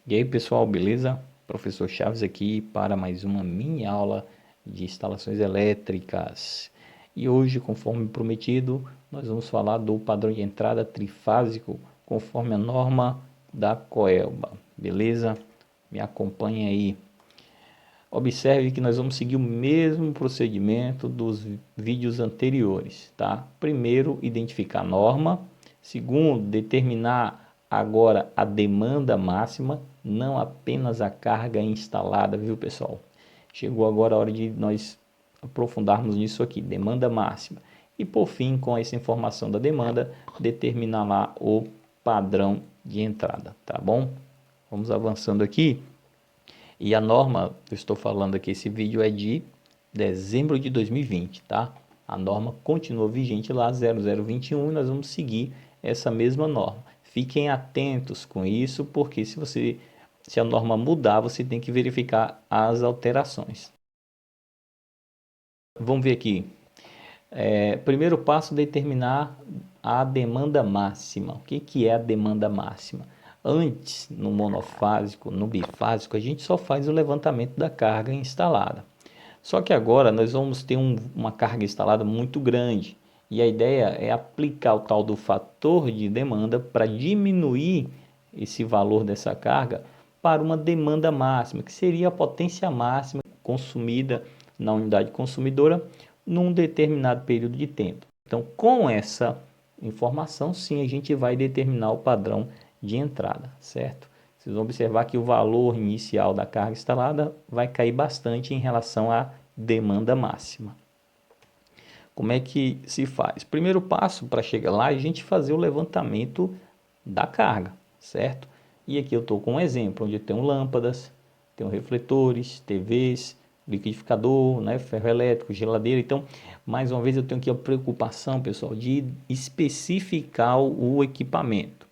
E aí pessoal, beleza? Professor Chaves aqui para mais uma mini aula de instalações elétricas. E hoje, conforme prometido, nós vamos falar do padrão de entrada trifásico conforme a norma da Coelba, beleza? Me acompanha aí. Observe que nós vamos seguir o mesmo procedimento dos vídeos anteriores, tá? Primeiro, identificar a norma. Segundo, determinar agora a demanda máxima, não apenas a carga instalada, viu, pessoal? Chegou agora a hora de nós aprofundarmos nisso aqui, demanda máxima. E por fim, com essa informação da demanda, determinar lá o padrão de entrada, tá bom? Vamos avançando aqui. E a norma, eu estou falando aqui, esse vídeo é de dezembro de 2020, tá? A norma continua vigente lá, 0021, e nós vamos seguir essa mesma norma. Fiquem atentos com isso, porque se a norma mudar, você tem que verificar as alterações. Vamos ver aqui. Primeiro passo, determinar a demanda máxima. O que é a demanda máxima? Antes, no monofásico, no bifásico, a gente só faz o levantamento da carga instalada. Só que agora nós vamos ter uma carga instalada muito grande. E a ideia é aplicar o tal do fator de demanda para diminuir esse valor dessa carga para uma demanda máxima, que seria a potência máxima consumida na unidade consumidora num determinado período de tempo. Então, com essa informação, sim, a gente vai determinar o padrão de entrada, certo? Vocês vão observar que o valor inicial da carga instalada vai cair bastante em relação à demanda máxima. Como é que se faz? Primeiro passo para chegar lá é a gente fazer o levantamento da carga, certo? E aqui eu estou com um exemplo onde tem lâmpadas, tem refletores, TVs, liquidificador, né, ferro elétrico, geladeira. Então, mais uma vez eu tenho aqui a preocupação, pessoal, de especificar o equipamento.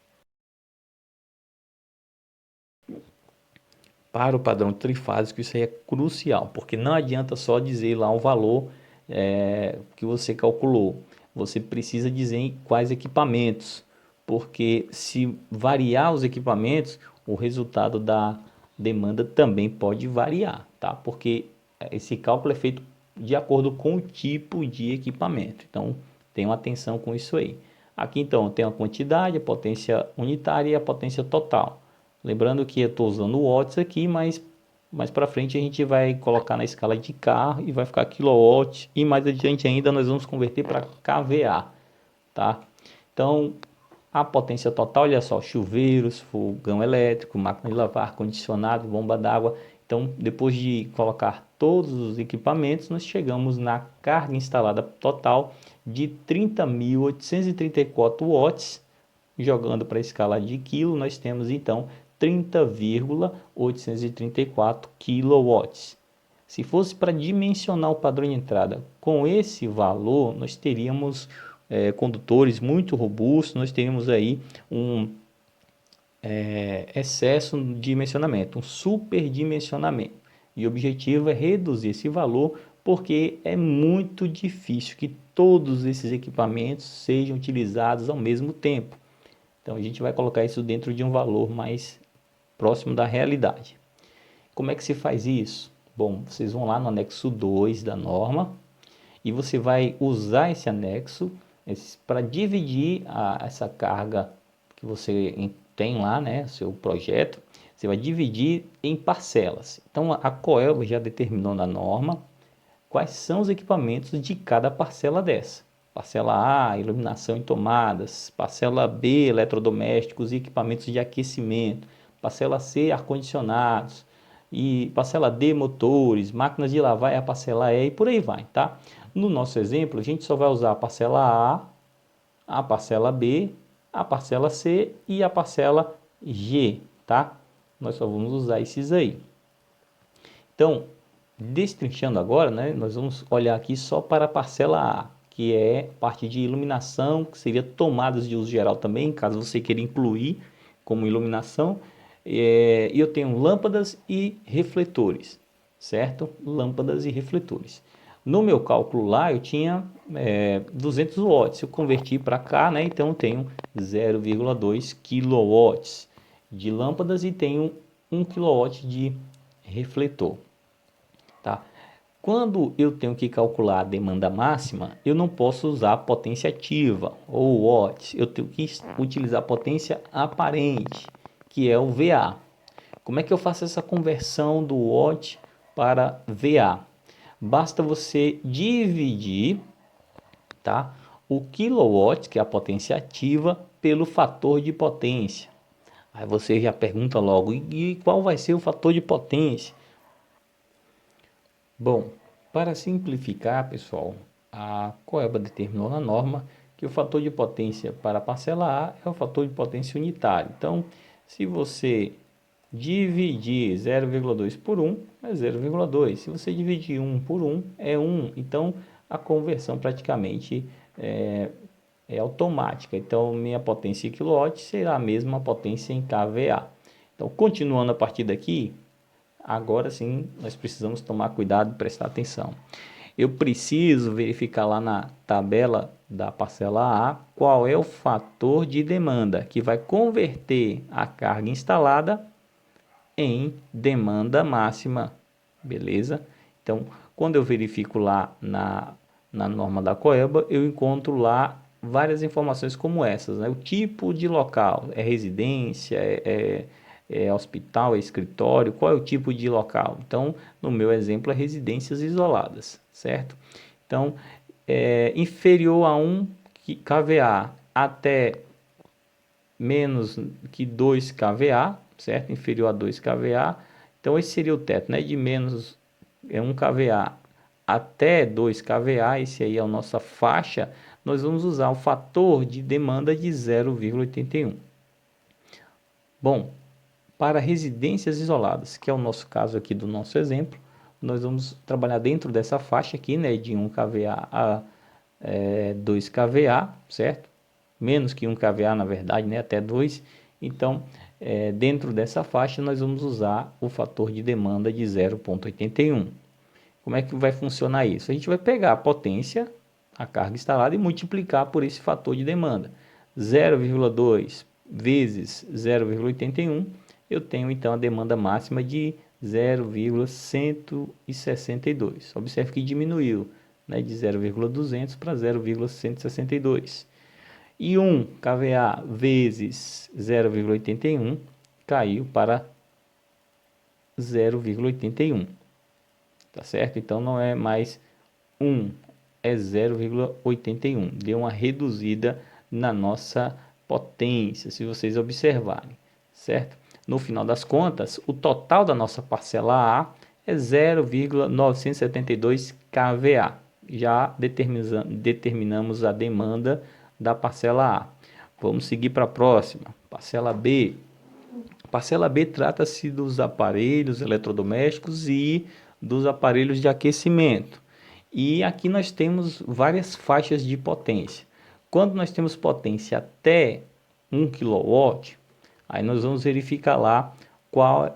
Para o padrão trifásico isso aí é crucial, porque não adianta só dizer lá o valor que você calculou. Você precisa dizer em quais equipamentos, porque se variar os equipamentos, o resultado da demanda também pode variar, tá? Porque esse cálculo é feito de acordo com o tipo de equipamento. Então, tenham atenção com isso aí. Aqui então tem a quantidade, a potência unitária e a potência total. Lembrando que eu estou usando watts aqui, mas mais para frente a gente vai colocar na escala de carro e vai ficar kilowatt, e mais adiante ainda nós vamos converter para kVA, tá? Então, a potência total, olha só, chuveiros, fogão elétrico, máquina de lavar, ar-condicionado, bomba d'água. Então, depois de colocar todos os equipamentos, nós chegamos na carga instalada total de 30.834 watts. Jogando para a escala de quilo, nós temos então 30,834 quilowatts. Se fosse para dimensionar o padrão de entrada com esse valor, nós teríamos condutores muito robustos, nós teríamos aí um excesso de dimensionamento, um superdimensionamento. E o objetivo é reduzir esse valor, porque é muito difícil que todos esses equipamentos sejam utilizados ao mesmo tempo. Então a gente vai colocar isso dentro de um valor mais próximo da realidade. Como é que se faz isso? Bom, vocês vão lá no anexo 2 da norma e você vai usar esse anexo para dividir essa carga que você tem lá, né, seu projeto. Você vai dividir em parcelas. Então a Coelba já determinou na norma quais são os equipamentos de cada parcela dessa. Parcela A, iluminação em tomadas. Parcela B, eletrodomésticos e equipamentos de aquecimento. Parcela C, ar-condicionados. E parcela D, motores, máquinas de lavar é a parcela E e por aí vai, tá? No nosso exemplo, a gente só vai usar a parcela a parcela B, a parcela C e a parcela G, tá? Nós só vamos usar esses aí. Então, destrinchando agora, né, nós vamos olhar aqui só para a parcela A, que é parte de iluminação, que seria tomadas de uso geral também, caso você queira incluir como iluminação. E eu tenho lâmpadas e refletores, certo? Lâmpadas e refletores. No meu cálculo lá eu tinha 200 watts, eu converti para cá, né? Então eu tenho 0,2 quilowatts de lâmpadas e tenho 1 kW de refletor, tá? Quando eu tenho que calcular a demanda máxima, eu não posso usar potência ativa ou watts, eu tenho que utilizar potência aparente, que é o VA. Como é que eu faço essa conversão do watt para VA? Basta você dividir, tá, o kilowatt, que é a potência ativa, pelo fator de potência. Aí você já pergunta logo, e qual vai ser o fator de potência? Bom, para simplificar, pessoal, a Coelba determinou na norma que o fator de potência para a parcela A é o fator de potência unitário. Então, se você dividir 0,2 por 1, é 0,2. Se você dividir 1 por 1, é 1. Então, a conversão praticamente é automática. Então, minha potência em quilowatt será a mesma potência em kVA. Então, continuando a partir daqui, agora sim, nós precisamos tomar cuidado e prestar atenção. Eu preciso verificar lá na tabela da parcela A qual é o fator de demanda que vai converter a carga instalada em demanda máxima, beleza? Então, quando eu verifico lá na norma da Coelba, eu encontro lá várias informações como essas, né? O tipo de local, é residência, é hospital, é escritório, qual é o tipo de local? Então, no meu exemplo, é residências isoladas, certo? Então, inferior a 1 kVA até menos que 2 kVA, certo? Inferior a 2 kVA. Então, esse seria o teto, né? De menos 1 kVA até 2 kVA, esse aí é a nossa faixa, nós vamos usar o fator de demanda de 0,81. Bom, para residências isoladas, que é o nosso caso aqui do nosso exemplo, nós vamos trabalhar dentro dessa faixa aqui, né, de 1 kVA a 2 kVA, certo? Menos que 1 kVA, na verdade, né, até 2. Então, dentro dessa faixa, nós vamos usar o fator de demanda de 0,81. Como é que vai funcionar isso? A gente vai pegar a potência, a carga instalada, e multiplicar por esse fator de demanda. 0,2 vezes 0,81, eu tenho então a demanda máxima de 0,162. Observe que diminuiu, né, de 0,200 para 0,162. E 1 kVA vezes 0,81 caiu para 0,81. Tá certo? Então não é mais 1, é 0,81. Deu uma reduzida na nossa potência, se vocês observarem, certo? No final das contas, o total da nossa parcela A é 0,972 kVA. Já determinamos a demanda da parcela A. Vamos seguir para a próxima, parcela B. Parcela B trata-se dos aparelhos eletrodomésticos e dos aparelhos de aquecimento. E aqui nós temos várias faixas de potência. Quando nós temos potência até 1 kW, aí nós vamos verificar lá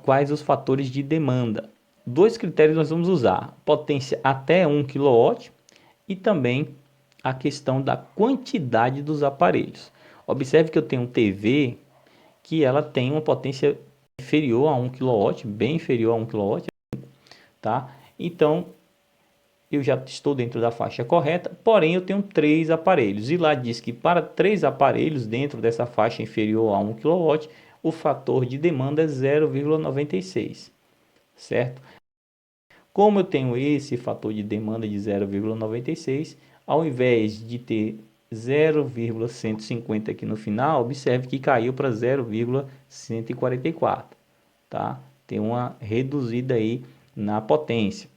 quais os fatores de demanda. Dois critérios nós vamos usar: potência até 1 kW e também a questão da quantidade dos aparelhos. Observe que eu tenho um TV que ela tem uma potência inferior a 1 kW, bem inferior a 1 kW, tá? Então, eu já estou dentro da faixa correta, porém eu tenho 3 aparelhos. E lá diz que para 3 aparelhos dentro dessa faixa inferior a 1 kW, o fator de demanda é 0,96, certo? Como eu tenho esse fator de demanda de 0,96, ao invés de ter 0,150 aqui no final, observe que caiu para 0,144, tá? Tem uma reduzida aí na potência.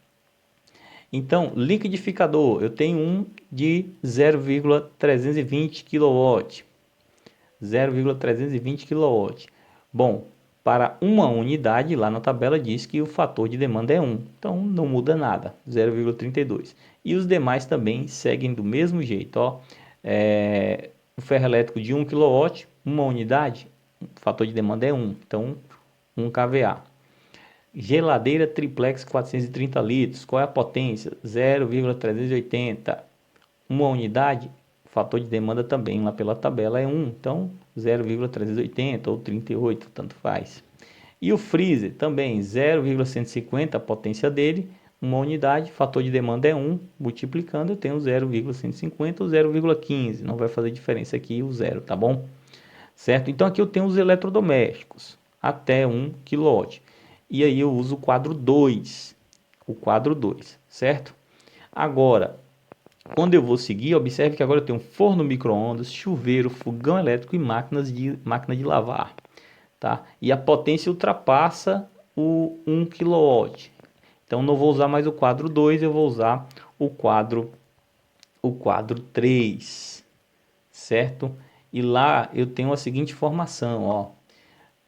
Então, liquidificador, eu tenho um de 0,320 kW. 0,320 kW. Bom, para uma unidade, lá na tabela diz que o fator de demanda é 1. Então, não muda nada, 0,32. E os demais também seguem do mesmo jeito. Ó. O ferro elétrico de 1 kW, uma unidade, o fator de demanda é 1. Então, 1 kVA. Geladeira triplex 430 litros. Qual é a potência? 0,380. Uma unidade, o fator de demanda também lá pela tabela é 1. Então, 0,380 ou 38, tanto faz. E o freezer também 0,150 a potência dele, uma unidade, fator de demanda é 1, multiplicando eu tenho 0,150 ou 0,15, não vai fazer diferença aqui o zero, tá bom? Certo? Então aqui eu tenho os eletrodomésticos, até 1 kW. E aí eu uso o quadro 2, certo? Agora, quando eu vou seguir, observe que agora eu tenho forno micro-ondas, chuveiro, fogão elétrico e máquina de lavar, tá? E a potência ultrapassa o 1 kW. Então não vou usar mais o quadro 2, eu vou usar o quadro 3, certo? E lá eu tenho a seguinte informação, ó: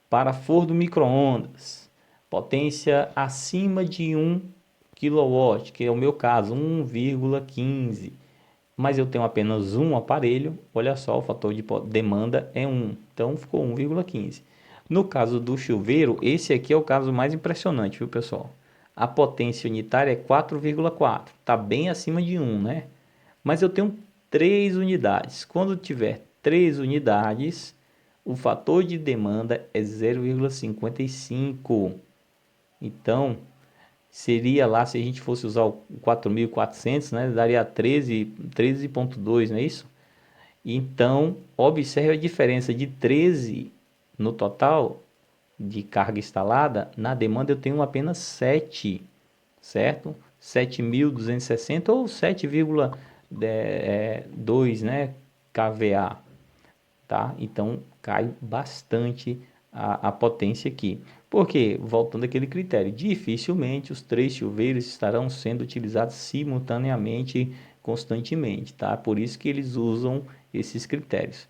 para forno micro-ondas, potência acima de 1 kW, que é o meu caso, 1,15. Mas eu tenho apenas um aparelho, olha só, o fator de demanda é 1, então ficou 1,15. No caso do chuveiro, esse aqui é o caso mais impressionante, viu, pessoal? A potência unitária é 4,4, está bem acima de 1, né? Mas eu tenho 3 unidades. Quando tiver 3 unidades, o fator de demanda é 0,55. Então, seria lá, se a gente fosse usar o 4.400, né, daria 13,2, não é isso? Então, observe a diferença de 13 no total de carga instalada, na demanda eu tenho apenas 7, certo? 7.260 ou 7,2, né, kVA, tá? Então cai bastante a potência aqui. Porque, voltando àquele critério, dificilmente os 3 chuveiros estarão sendo utilizados simultaneamente, constantemente, tá? Por isso que eles usam esses critérios.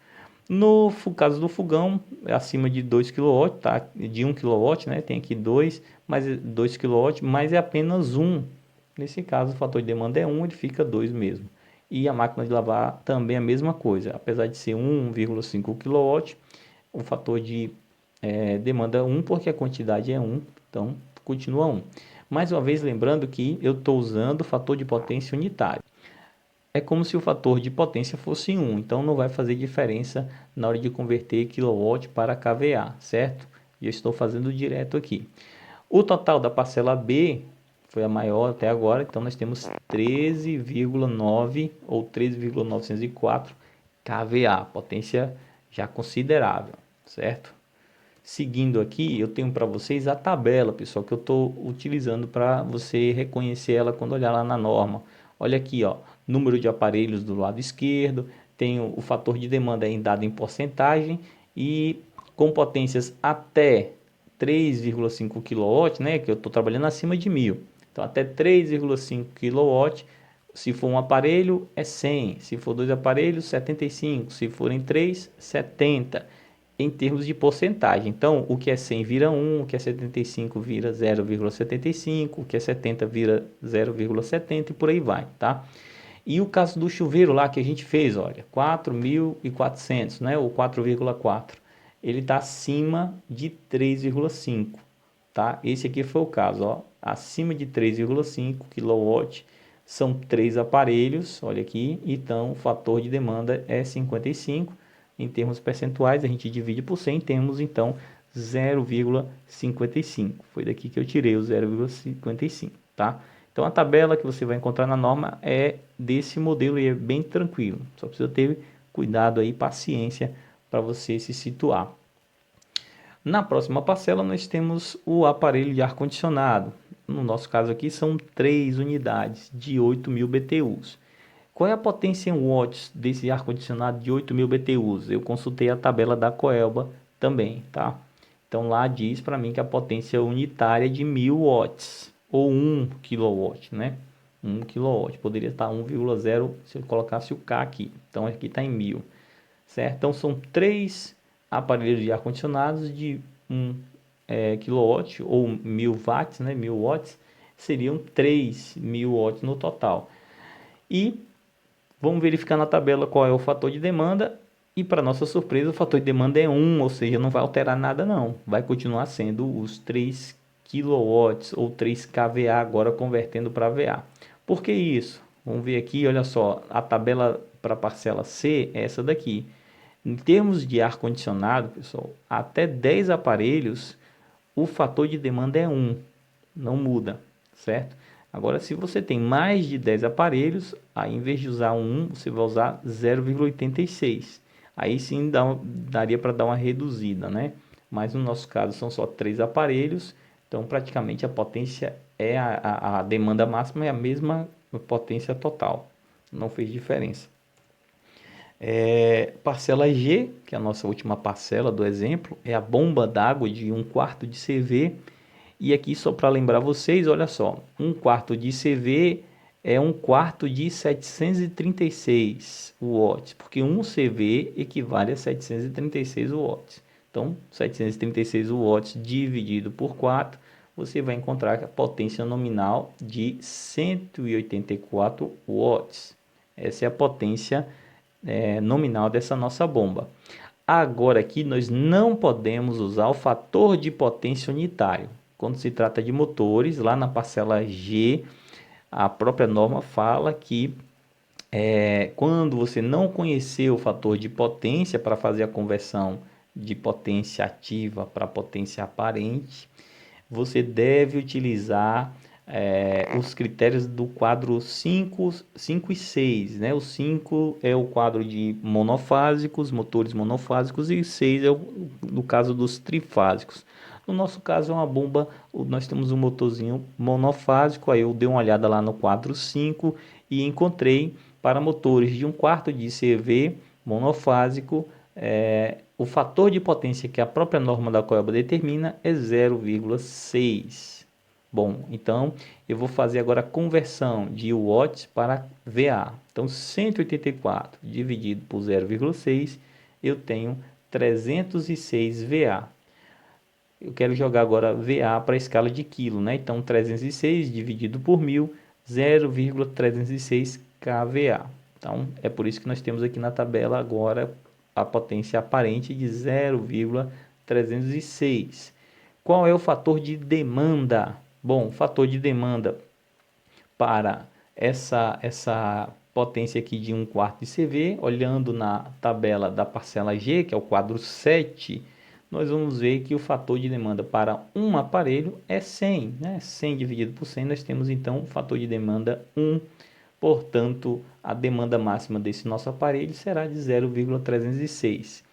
No caso do fogão, é acima de 2 kW, tá? De 1 kW, né? Tem aqui 2, mas 2 kW, mas é apenas 1. Nesse caso, o fator de demanda é 1, ele fica 2 mesmo. E a máquina de lavar também é a mesma coisa, apesar de ser 1,5 kW, o fator de demanda é 1 porque a quantidade é 1, então continua 1. Mais uma vez lembrando que eu estou usando o fator de potência unitário. É como se o fator de potência fosse 1, então não vai fazer diferença na hora de converter kW para kVA, certo? E eu estou fazendo direto aqui. O total da parcela B foi a maior até agora, então nós temos 13,9 ou 13,904 kVA, potência já considerável, certo? Seguindo aqui, eu tenho para vocês a tabela, pessoal, que eu estou utilizando para você reconhecer ela quando olhar lá na norma. Olha aqui, ó, número de aparelhos do lado esquerdo, tenho o fator de demanda dado em porcentagem e com potências até 3,5 kW, né, que eu estou trabalhando acima de 1000. Então, até 3,5 kW, se for um aparelho, é 100. Se for dois aparelhos, 75. Se forem 3, 70. Em termos de porcentagem. Então, o que é 100 vira 1, o que é 75 vira 0,75, o que é 70 vira 0,70 e por aí vai, tá? E o caso do chuveiro lá que a gente fez, olha, 4.400, né, ou 4,4. Ele está acima de 3,5, tá? Esse aqui foi o caso, ó, acima de 3,5 kW, são 3 aparelhos, olha aqui, então o fator de demanda é 55. Em termos percentuais, a gente divide por 100, temos então 0,55. Foi daqui que eu tirei o 0,55, tá? Então a tabela que você vai encontrar na norma é desse modelo e é bem tranquilo. Só precisa ter cuidado aí, paciência para você se situar. Na próxima parcela nós temos o aparelho de ar-condicionado. No nosso caso aqui são 3 unidades de 8.000 BTUs. Qual é a potência em watts desse ar-condicionado de 8.000 BTUs? Eu consultei a tabela da Coelba também, tá? Então lá diz para mim que a potência unitária é de 1.000 watts ou 1 kW, né? 1 kW, poderia estar 1,0 se eu colocasse o K aqui. Então aqui está em 1.000, certo? Então são 3 aparelhos de ar-condicionados de 1 kW ou 1.000 watts, né? 1.000 watts, seriam 3.000 watts no total. E vamos verificar na tabela qual é o fator de demanda. E para nossa surpresa, o fator de demanda é 1, ou seja, não vai alterar nada não. Vai continuar sendo os 3 kW ou 3 kVA agora convertendo para VA. Por que isso? Vamos ver aqui, olha só, a tabela para a parcela C é essa daqui. Em termos de ar-condicionado, pessoal, até 10 aparelhos, o fator de demanda é 1, não muda, certo? Agora, se você tem mais de 10 aparelhos, aí em vez de usar 1, você vai usar 0,86. Aí sim daria para dar uma reduzida, né? Mas no nosso caso são só 3 aparelhos, então praticamente a potência é a demanda máxima é a mesma potência total, não fez diferença. Parcela G, que é a nossa última parcela do exemplo, é a bomba d'água de 1/4 de CV. E aqui só para lembrar vocês, olha só, 1/4 de CV é 1/4 de 736 watts, porque 1 CV equivale a 736 watts. Então, 736 watts dividido por 4, você vai encontrar a potência nominal de 184 watts. Essa é a potência nominal dessa nossa bomba. Agora aqui nós não podemos usar o fator de potência unitário. Quando se trata de motores, lá na parcela G, a própria norma fala que quando você não conhecer o fator de potência para fazer a conversão de potência ativa para potência aparente, você deve utilizar os critérios do quadro 5 e 6, né? O 5 é o quadro de monofásicos, motores monofásicos, e 6 é no caso dos trifásicos. No nosso caso é uma bomba, nós temos um motorzinho monofásico, aí eu dei uma olhada lá no quadro 5 e encontrei para motores de 1/4 de CV monofásico, o fator de potência que a própria norma da Coelba determina é 0,6. Bom, então eu vou fazer agora a conversão de watts para VA. Então 184 dividido por 0,6, eu tenho 306 VA. Eu quero jogar agora VA para a escala de quilo, né? Então 306 dividido por 1000, 0,306 kVA. Então é por isso que nós temos aqui na tabela agora a potência aparente de 0,306. Qual é o fator de demanda? Bom, o fator de demanda para essa potência aqui de 1/4 de CV, olhando na tabela da parcela G, que é o quadro 7, nós vamos ver que o fator de demanda para um aparelho é 100, né? 100 dividido por 100, nós temos então o fator de demanda 1. Portanto, a demanda máxima desse nosso aparelho será de 0,306.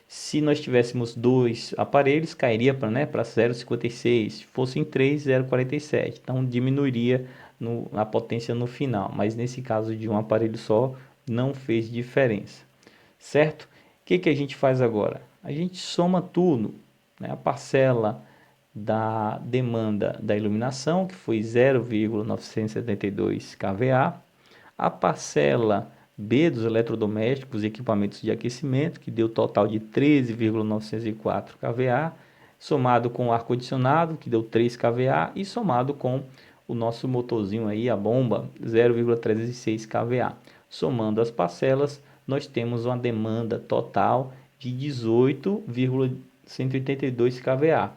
Se nós tivéssemos 2 aparelhos, cairia para 0,56. Se fossem 3, 0,47. Então, diminuiria a potência no final. Mas nesse caso de um aparelho só, não fez diferença. Certo? O que a gente faz agora? A gente soma tudo, né? A parcela da demanda da iluminação, que foi 0,972 kVA, a parcela B dos eletrodomésticos e equipamentos de aquecimento, que deu total de 13,904 kVA, somado com o ar-condicionado, que deu 3 kVA, e somado com o nosso motorzinho aí, a bomba, 0,306 kVA. Somando as parcelas, nós temos uma demanda total de 18,182 kVA.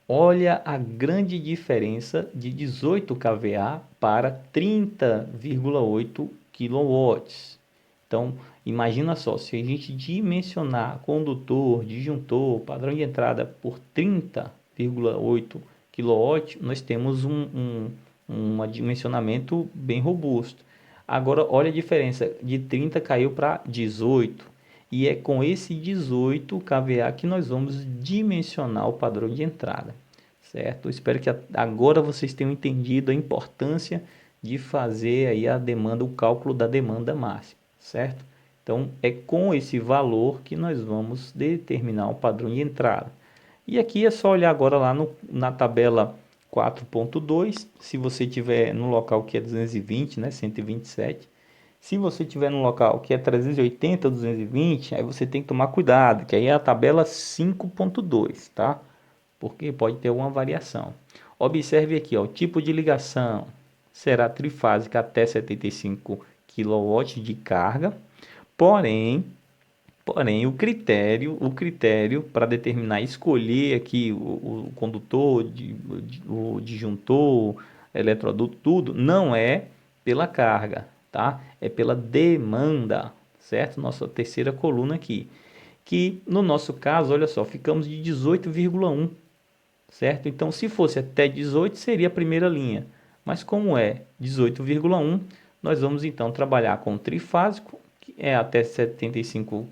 Olha a grande diferença de 18 kVA para 30,8 kW. Então, imagina só, se a gente dimensionar condutor, disjuntor, padrão de entrada por 30,8 kW, nós temos um dimensionamento bem robusto. Agora, olha a diferença, de 30 caiu para 18. E é com esse 18 kVA que nós vamos dimensionar o padrão de entrada, certo? Eu espero que agora vocês tenham entendido a importância de fazer aí a demanda, o cálculo da demanda máxima, certo? Então, é com esse valor que nós vamos determinar o padrão de entrada. E aqui é só olhar agora lá na tabela 4.2, se você tiver no local que é 220, né, 127. Se você tiver no local que é 380, 220, aí você tem que tomar cuidado, que aí é a tabela 5.2, tá? Porque pode ter alguma variação. Observe aqui, ó, o tipo de ligação será trifásica até 75 kW de carga, porém o critério para determinar, escolher aqui o condutor, o disjuntor, eletroduto, tudo, não é pela carga, tá? É pela demanda, certo? Nossa terceira coluna aqui. Que no nosso caso, olha só, ficamos de 18,1. certo? Então, se fosse até 18, seria a primeira linha. Mas como é 18,1, nós vamos então trabalhar com o trifásico, que é até 75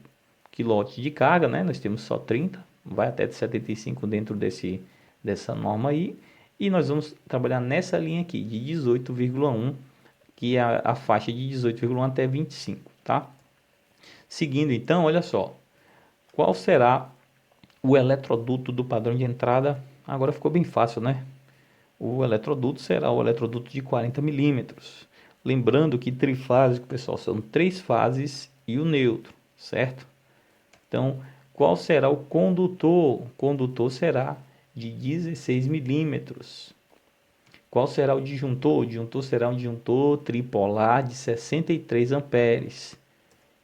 kW de carga, né? Nós temos só 30, vai até 75 dentro dessa norma aí. E nós vamos trabalhar nessa linha aqui, de 18,1, que é a faixa de 18,1 até 25, tá? Seguindo então, olha só, qual será o eletroduto do padrão de entrada? Agora ficou bem fácil, né? O eletroduto será o eletroduto de 40 milímetros. Lembrando que trifásico, pessoal, são 3 fases e o neutro, certo? Então, qual será o condutor? O condutor será de 16 milímetros. Qual será o disjuntor? O disjuntor será um disjuntor tripolar de 63 amperes.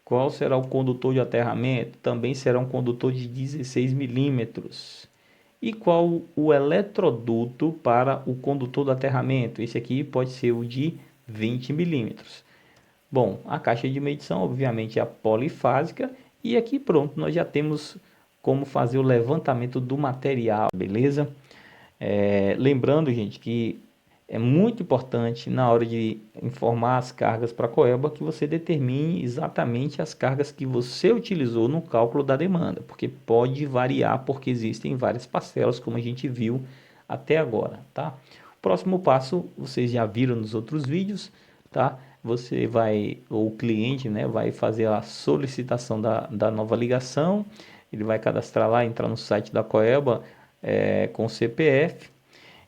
Qual será o condutor de aterramento? Também será um condutor de 16 milímetros. E qual o eletroduto para o condutor do aterramento? Esse aqui pode ser o de 20 milímetros. Bom, a caixa de medição, obviamente, é a polifásica. E aqui pronto, nós já temos como fazer o levantamento do material, beleza? Lembrando, gente, que é muito importante na hora de informar as cargas para a Coelba que você determine exatamente as cargas que você utilizou no cálculo da demanda, porque pode variar porque existem várias parcelas, como a gente viu até agora, tá? O próximo passo vocês já viram nos outros vídeos, tá? Você vai, ou o cliente, né, vai fazer a solicitação da nova ligação, ele vai cadastrar lá, entrar no site da Coelba com o CPF,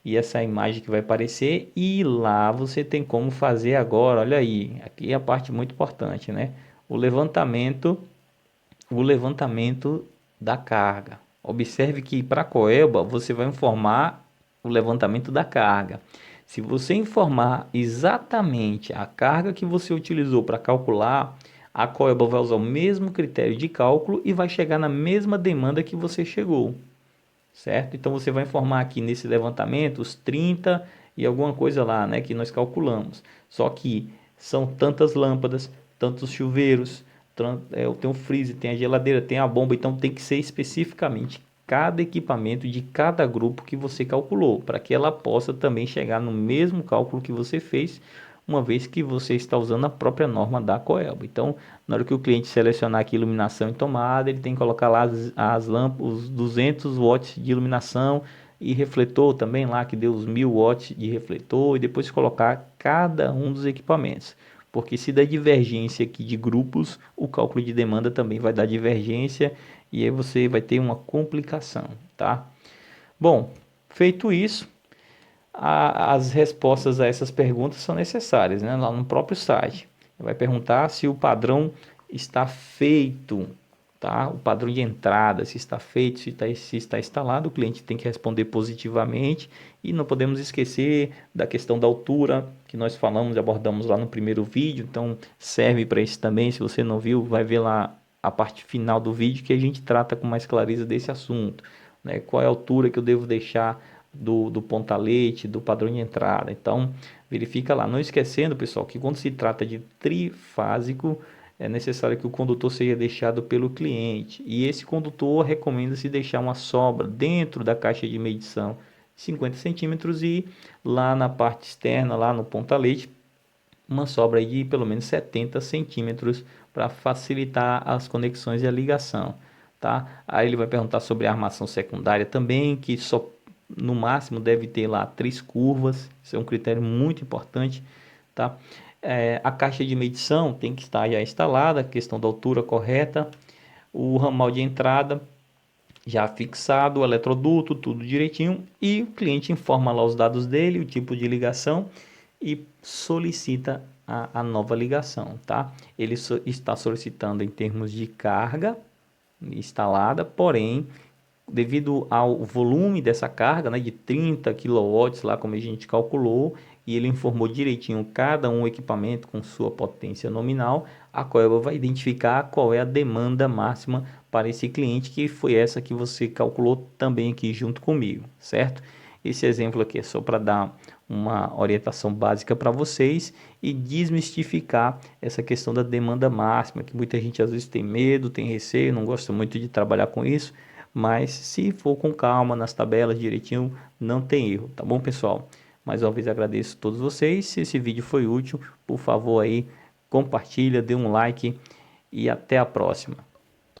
e essa imagem que vai aparecer, e lá você tem como fazer agora, olha aí, aqui é a parte muito importante, né? O levantamento da carga. Observe que para a Coelba você vai informar o levantamento da carga. Se você informar exatamente a carga que você utilizou para calcular, a Coelba vai usar o mesmo critério de cálculo e vai chegar na mesma demanda que você chegou, certo? Então você vai informar aqui nesse levantamento os 30 e alguma coisa lá, né, que nós calculamos. Só que são tantas lâmpadas, tantos chuveiros, tem o freezer, tem a geladeira, tem a bomba, então tem que ser especificamente cada equipamento de cada grupo que você calculou, para que ela possa também chegar no mesmo cálculo que você fez, uma vez que você está usando a própria norma da Coelba. Então, na hora que o cliente selecionar aqui iluminação e tomada, ele tem que colocar lá as lâmpadas, os 200 watts de iluminação e refletor também lá, que deu os 1000 watts de refletor, e depois colocar cada um dos equipamentos. Porque se der divergência aqui de grupos, o cálculo de demanda também vai dar divergência e aí você vai ter uma complicação, tá? Bom, feito isso, as respostas a essas perguntas são necessárias, né? Lá no próprio site. Vai perguntar se o padrão está feito, tá? O padrão de entrada, se está feito, se está instalado, o cliente tem que responder positivamente. E não podemos esquecer da questão da altura, que nós falamos e abordamos lá no primeiro vídeo, então serve para isso também. Se você não viu, vai ver lá a parte final do vídeo que a gente trata com mais clareza desse assunto, né? Qual é a altura que eu devo deixar do pontalete, do padrão de entrada. Então, verifica lá. Não esquecendo, pessoal, que quando se trata de trifásico, é necessário que o condutor seja deixado pelo cliente. E esse condutor recomenda-se deixar uma sobra dentro da caixa de medição, 50 centímetros, e lá na parte externa, lá no pontalete, uma sobra de pelo menos 70 centímetros para facilitar as conexões e a ligação, tá? Aí ele vai perguntar sobre a armação secundária também, que só no máximo deve ter lá 3 curvas, isso é um critério muito importante, tá? A caixa de medição tem que estar já instalada, a questão da altura correta, o ramal de entrada já fixado, o eletroduto, tudo direitinho, e o cliente informa lá os dados dele, o tipo de ligação e solicita a nova ligação, tá? Ele está solicitando em termos de carga instalada, porém, devido ao volume dessa carga, né, de 30 kW, lá como a gente calculou, e ele informou direitinho cada um equipamento com sua potência nominal, a Coelba vai identificar qual é a demanda máxima para esse cliente, que foi essa que você calculou também aqui junto comigo, certo? Esse exemplo aqui é só para dar uma orientação básica para vocês e desmistificar essa questão da demanda máxima, que muita gente às vezes tem medo, tem receio, não gosta muito de trabalhar com isso, mas se for com calma nas tabelas direitinho, não tem erro, tá bom, pessoal? Mais uma vez agradeço a todos vocês. Se esse vídeo foi útil, por favor aí compartilha, dê um like e até a próxima.